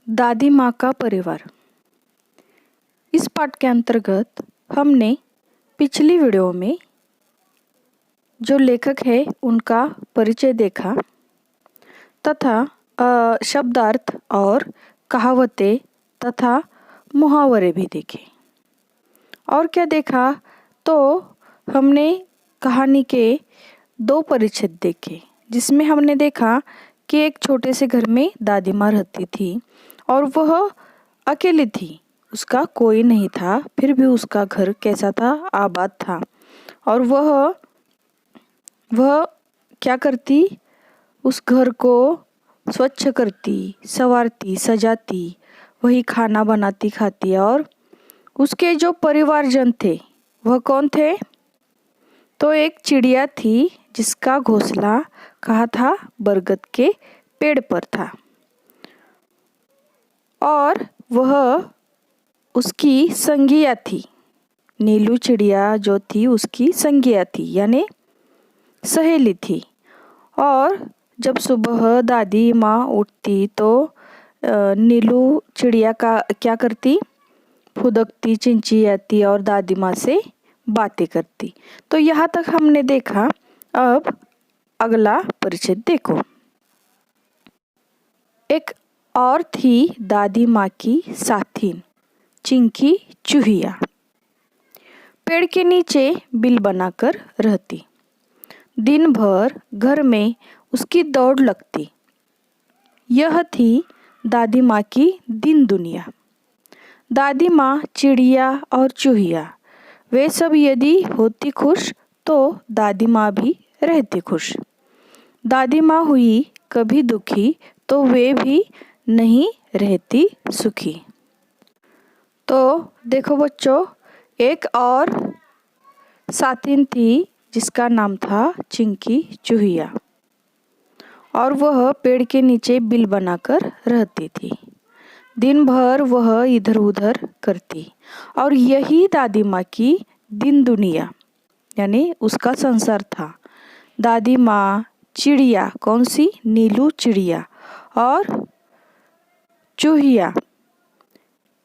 दादी माँ का परिवार। इस पाठ के अंतर्गत हमने पिछली वीडियो में जो लेखक है उनका परिचय देखा तथा शब्दार्थ और कहावतें तथा मुहावरे भी देखे। और क्या देखा तो हमने कहानी के 2 परिच्छेद देखे, जिसमें हमने देखा कि एक छोटे से घर में दादी माँ रहती थी और वह अकेली थी, उसका कोई नहीं था, फिर भी उसका घर कैसा था, आबाद था। और वह क्या करती, उस घर को स्वच्छ करती, संवारती, सजाती, वही खाना बनाती खाती। और उसके जो परिवारजन थे वह कौन थे, तो एक चिड़िया थी जिसका घोंसला कहाँ था, बरगद के पेड़ पर था। और वह उसकी संगिया थी, नीलू चिड़िया जो थी उसकी संगिया थी, यानी सहेली थी। और जब सुबह दादी माँ उठती तो नीलू चिड़िया का क्या करती, फुदकती, चिंचियाती और दादी माँ से बातें करती। तो यहाँ तक हमने देखा। अब अगला परिच्छेद देखो। एक और थी दादी माँ की साथिन, चिंकी चूहिया। पेड़ के नीचे बिल बनाकर रहती। दिन भर घर में उसकी दौड़ लगती। यह थी दादी माँ की दिन दुनिया। दादी माँ, चिड़िया और चूहिया, वे सब यदि होती खुश तो दादी माँ भी रहती खुश। दादी माँ हुई कभी दुखी तो वे भी नहीं रहती सुखी। तो देखो बच्चों, एक और साथिन थी जिसका नाम था चिंकी चूहिया, और वह पेड़ के नीचे बिल बनाकर रहती थी। दिन भर वह इधर उधर करती, और यही दादी माँ की दिन दुनिया यानी उसका संसार था। दादी माँ, चिड़िया, कौन सी, नीलू चिड़िया और चूहिया,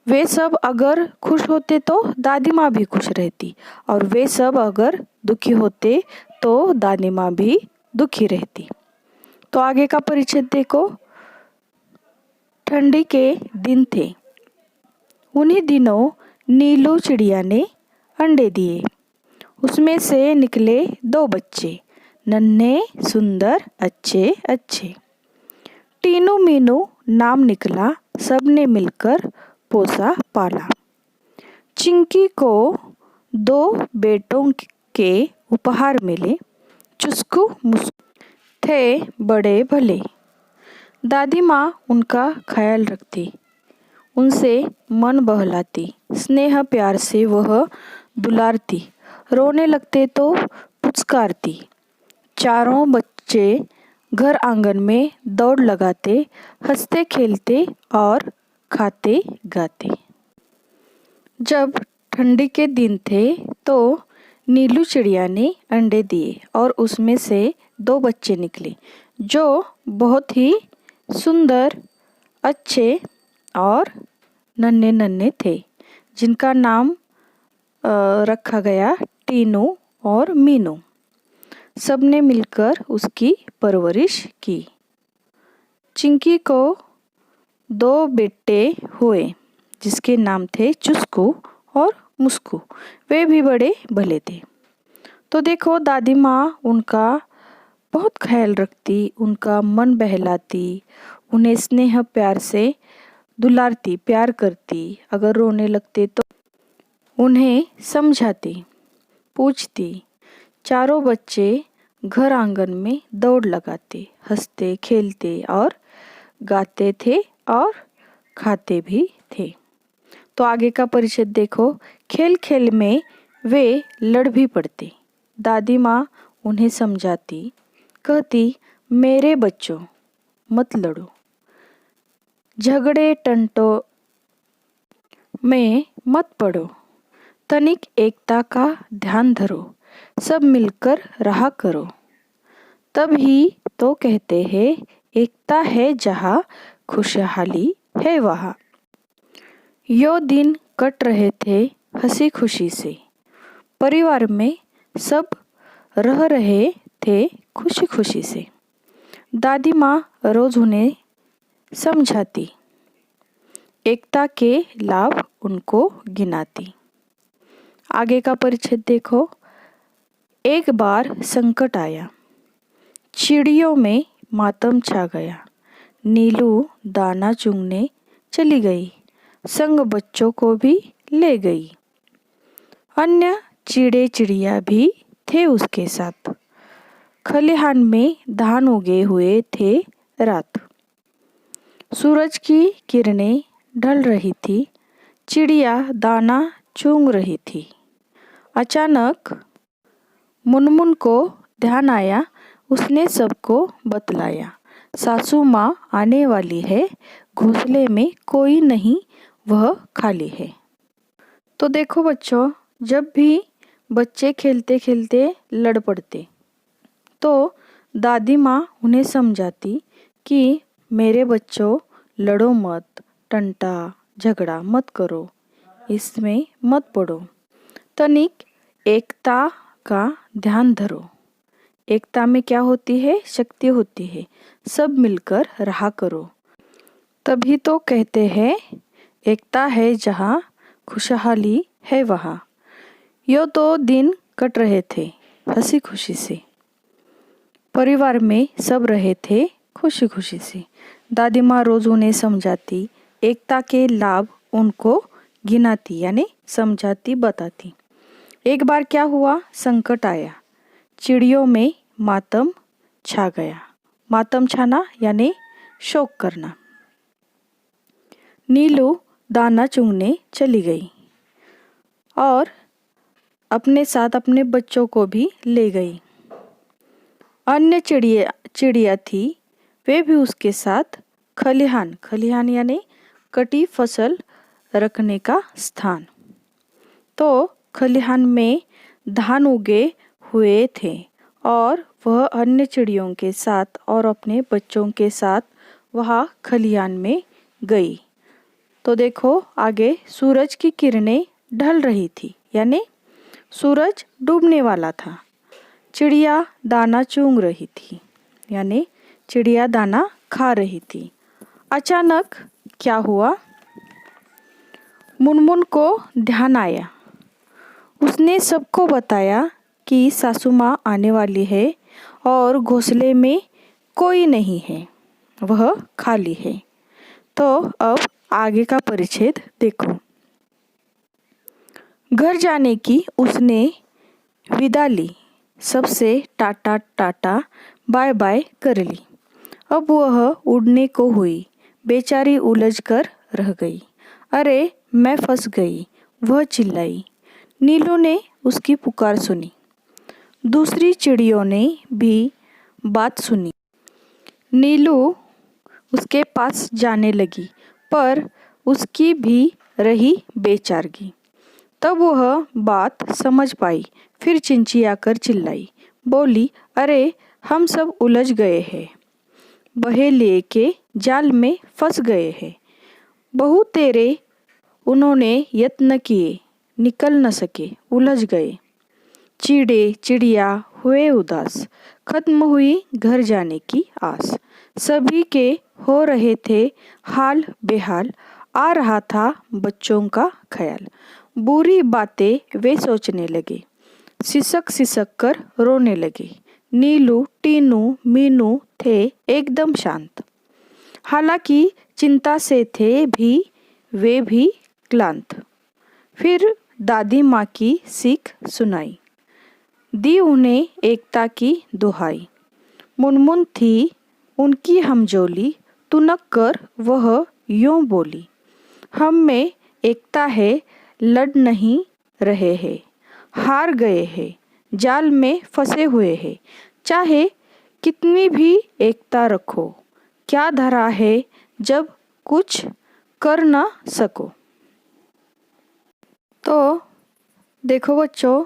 वे सब अगर खुश होते तो दादी माँ भी खुश रहती, और वे सब अगर दुखी होते तो दादी माँ भी दुखी रहती। तो आगे का परिच्छेद देखो। ठंडी के दिन थे। उन्हीं दिनों नीलू चिड़िया ने अंडे दिए। उसमें से निकले 2 बच्चे, नन्हे, सुंदर, अच्छे अच्छे। टीनू मीनू नाम निकला, सबने मिलकर पोसा पाला। चिंकी को 2 बेटों के उपहार मिले, चुस्कू मुस्कू थे बड़े भले। दादी माँ उनका ख्याल रखती, उनसे मन बहलाती, स्नेह प्यार से वह दुलारती, रोने लगते तो पुचकारती। चारों बच्चे घर आंगन में दौड़ लगाते, हंसते खेलते और खाते गाते। जब ठंडी के दिन थे तो नीलू चिड़िया ने अंडे दिए और उसमें से 2 बच्चे निकले जो बहुत ही सुंदर, अच्छे और नन्हे नन्हे थे, जिनका नाम रखा गया टीनू और मीनू। सबने मिलकर उसकी परवरिश की। चिंकी को 2 बेटे हुए जिसके नाम थे चुस्कू और मुस्कू, वे भी बड़े भले थे। तो देखो, दादी माँ उनका बहुत ख्याल रखती, उनका मन बहलाती, उन्हें स्नेह प्यार से दुलारती, प्यार करती, अगर रोने लगते तो उन्हें समझाती, पूछती। चारों बच्चे घर आंगन में दौड़ लगाते, हंसते खेलते और गाते थे और खाते भी थे। तो आगे का परिच्छेद देखो। खेल खेल में वे लड़ भी पड़ते। दादी माँ उन्हें समझाती, कहती, मेरे बच्चों मत लड़ो, झगड़े टंटों में मत पड़ो, तनिक एकता का ध्यान धरो, सब मिलकर रहा करो। तब ही तो कहते हैं, एकता है जहाँ खुशहाली है वहाँ। यो दिन कट रहे थे हंसी खुशी से। परिवार में सब रह रहे थे खुशी खुशी से। दादी माँ रोज उन्हें समझाती, एकता के लाभ उनको गिनाती। आगे का परिच्छेद देखो। एक बार संकट आया, चिड़ियों में मातम छा गया। नीलू दाना चुगने चली गई, संग बच्चों को भी ले गई। अन्य चिड़े चिड़िया भी थे उसके साथ। खलिहान में धान उगे हुए थे रात। सूरज की किरणें ढल रही थी, चिड़िया दाना चुग रही थी। अचानक मुनमुन को ध्यान आया, उसने सबको बतलाया, सासू माँ आने वाली है, घोंसले में कोई नहीं, वह खाली है। तो देखो बच्चों, जब भी बच्चे खेलते खेलते लड़ पड़ते तो दादी माँ उन्हें समझाती कि मेरे बच्चों, लड़ो मत, टंटा झगड़ा मत करो, इसमें मत पड़ो, तनिक एकता का ध्यान धरो। एकता में क्या होती है? शक्ति होती है। सब मिलकर रहा करो। तभी तो कहते हैं, एकता है जहाँ खुशहाली है वहाँ। यो तो दिन कट रहे थे हंसी खुशी से। परिवार में सब रहे थे खुशी खुशी से। दादी माँ रोज उन्हें समझाती, एकता के लाभ उनको गिनाती, यानी समझाती, बताती। एक बार क्या हुआ? संकट आया, चिड़ियों में मातम छा गया। मातम छाना यानी शोक करना। नीलू दाना चुगने चली गई और अपने साथ अपने बच्चों को भी ले गई। अन्य चिड़िया थी, वे भी उसके साथ। खलिहान यानी कटी फसल रखने का स्थान। तो खलिहान में धान उगे हुए थे और वह अन्य चिड़ियों के साथ और अपने बच्चों के साथ वहाँ खलिहान में गई। तो देखो आगे, सूरज की किरणें ढल रही थी, यानी सूरज डूबने वाला था। चिड़िया दाना चुग रही थी, यानी चिड़िया दाना खा रही थी। अचानक क्या हुआ? मुनमुन को ध्यान आया। उसने सबको बताया कि सासू माँ आने वाली है और घोंसले में कोई नहीं है, वह खाली है। तो अब आगे का परिच्छेद देखो। घर जाने की उसने विदा ली, सबसे टाटा टाटा बाय बाय कर ली। अब वह उड़ने को हुई, बेचारी उलझ कर रह गई। अरे मैं फंस गई, वह चिल्लाई। नीलू ने उसकी पुकार सुनी। दूसरी चिड़ियों ने भी बात सुनी। नीलू उसके पास जाने लगी, पर उसकी भी रही बेचारगी। तब वह बात समझ पाई, फिर चिंचियाकर चिल्लाई, बोली, अरे हम सब उलझ गए हैं, बहेलिए के जाल में फंस गए हैं। बहु तेरे उन्होंने यत्न किए, निकल न सके, उलझ गए। चिड़े चिड़िया हुए उदास, खत्म हुई घर जाने की आस। सभी के हो रहे थे हाल बेहाल, आ रहा था बच्चों का ख्याल। बुरी बातें वे सोचने लगे, सिसक सिसक कर रोने लगे। नीलू टीनू मीनू थे एकदम शांत, हालांकि चिंता से थे भी वे भी क्लांत। फिर दादी माँ की सीख सुनाई, दी उन्हें एकता की दुहाई। मुनमुन थी उनकी हमजोली, तुनक कर वह यूं बोली, हम में एकता है, लड़ नहीं रहे हैं, हार गए हैं, जाल में फंसे हुए हैं। चाहे कितनी भी एकता रखो, क्या धरा है जब कुछ कर न सको। तो देखो बच्चों,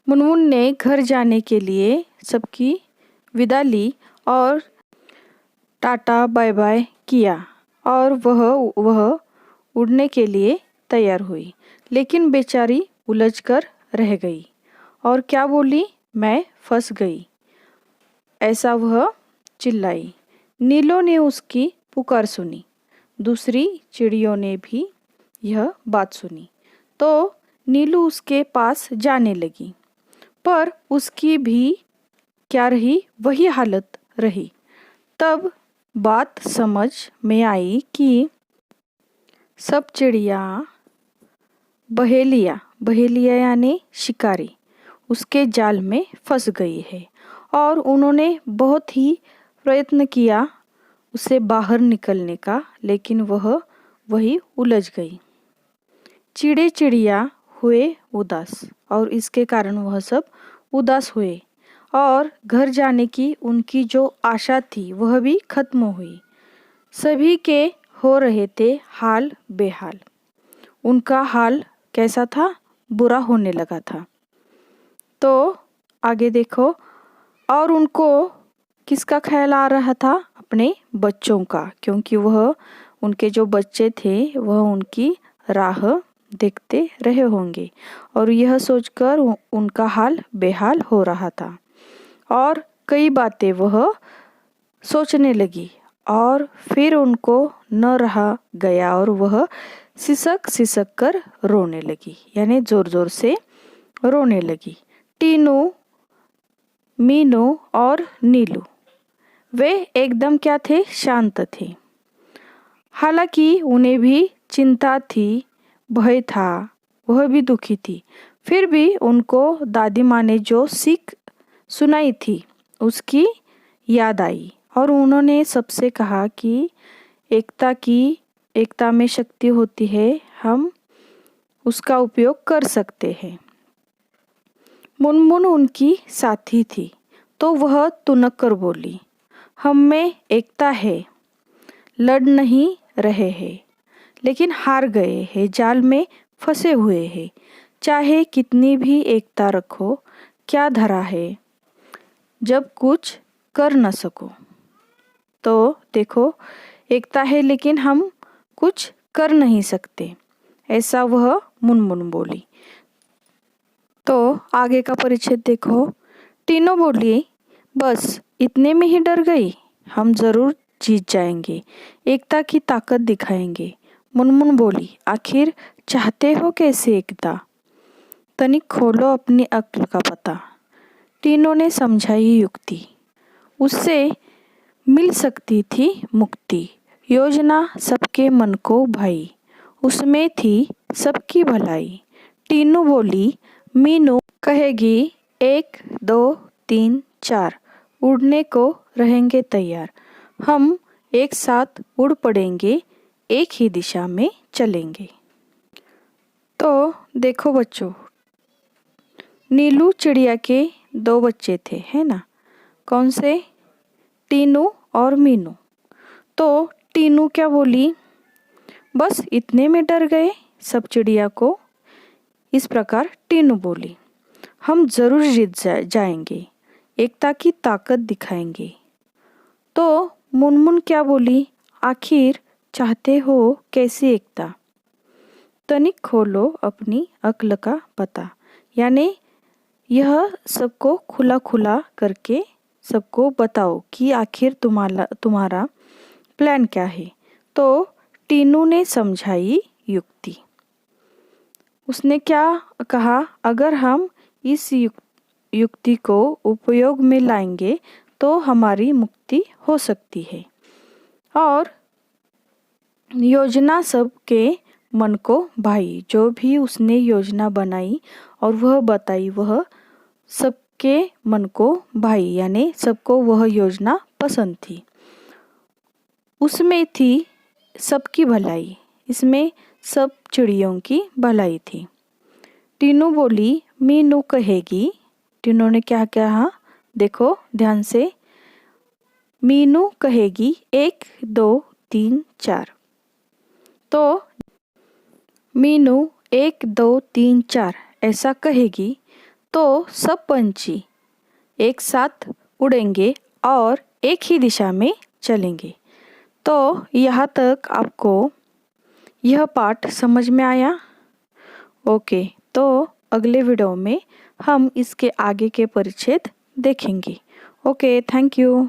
मुनमुन ने घर जाने के लिए सबकी विदा ली और टाटा बाय बाय किया और वह उड़ने के लिए तैयार हुई, लेकिन बेचारी उलझकर रह गई और क्या बोली, मैं फंस गई, ऐसा वह चिल्लाई। नीलों ने उसकी पुकार सुनी। दूसरी चिड़ियों ने भी यह बात सुनी, तो नीलू उसके पास जाने लगी, पर उसकी भी क्या रही, वही हालत रही। तब बात समझ में आई कि सब चिड़िया बहेलिया यानी शिकारी उसके जाल में फंस गई है और उन्होंने बहुत ही प्रयत्न किया उसे बाहर निकलने का, लेकिन वह वही उलझ गई। चिड़िया हुए उदास और इसके कारण वह सब उदास हुए और घर जाने की उनकी जो आशा थी वह भी खत्म हुई। सभी के हो रहे थे हाल बेहाल। उनका हाल कैसा था, बुरा होने लगा था। तो आगे देखो, और उनको किसका ख्याल आ रहा था, अपने बच्चों का, क्योंकि वह उनके जो बच्चे थे वह उनकी राह देखते रहे होंगे और यह सोचकर उनका हाल बेहाल हो रहा था और कई बातें वह सोचने लगी और फिर उनको न रहा गया और वह सिसक सिसक कर रोने लगी, यानी जोर जोर से रोने लगी। टीनू, मीनू और नीलू वे एकदम क्या थे, शांत थे। हालांकि उन्हें भी चिंता थी, भय था, वह भी दुखी थी। फिर भी उनको दादी माँ ने जो सीख सुनाई थी उसकी याद आई और उन्होंने सबसे कहा कि एकता में शक्ति होती है, हम उसका उपयोग कर सकते हैं। मुनमुन उनकी साथी थी, तो वह तुनक कर बोली, हम में एकता है, लड़ नहीं रहे हैं, लेकिन हार गए हैं, जाल में फंसे हुए हैं। चाहे कितनी भी एकता रखो, क्या धरा है जब कुछ कर न सको। तो देखो, एकता है लेकिन हम कुछ कर नहीं सकते, ऐसा वह मुनमुन बोली। तो आगे का परिच्छेद देखो। टीनू बोली, बस इतने में ही डर गई, हम जरूर जीत जाएंगे, एकता की ताकत दिखाएंगे। मुनमुन बोली, आखिर चाहते हो कैसे एकता, तनिक खोलो अपनी अक्ल का पता। टीनू ने समझाई युक्ति, उससे मिल सकती थी मुक्ति। योजना सबके मन को भाई, उसमें थी सबकी भलाई। टीनू बोली, मीनू कहेगी 1 2 3 4, उड़ने को रहेंगे तैयार, हम एक साथ उड़ पड़ेंगे, एक ही दिशा में चलेंगे। तो देखो बच्चों, नीलू चिड़िया के 2 बच्चे थे, है ना, कौन से, टीनू और मीनू। तो टीनू क्या बोली, बस इतने में डर गए सब चिड़िया को। इस प्रकार टीनू बोली, हम जरूर जीत जाएंगे, एकता की ताकत दिखाएंगे। तो मुनमुन क्या बोली, आखिर चाहते हो कैसी एकता, तनिक खोलो अपनी अक्ल का पता, यानी यह सबको खुला खुला करके सबको बताओ कि आखिर तुम्हारा प्लान क्या है। तो टीनू ने समझाई युक्ति, उसने क्या कहा, अगर हम इस युक्ति को उपयोग में लाएंगे तो हमारी मुक्ति हो सकती है। और योजना सबके मन को भाई, जो भी उसने योजना बनाई और वह बताई वह सबके मन को भाई, यानी सबको वह योजना पसंद थी। उसमें थी सबकी भलाई, इसमें सब चिड़ियों की भलाई थी। टीनू बोली, मीनू कहेगी, टीनू ने क्या कहा, देखो ध्यान से, मीनू कहेगी 1 2 3 4। तो मीनू 1 2 3 4 ऐसा कहेगी तो सब पंछी एक साथ उड़ेंगे और एक ही दिशा में चलेंगे। तो यहाँ तक आपको यह पाठ समझ में आया? ओके, तो अगले वीडियो में हम इसके आगे के परिच्छेद देखेंगे। Okay, thank you.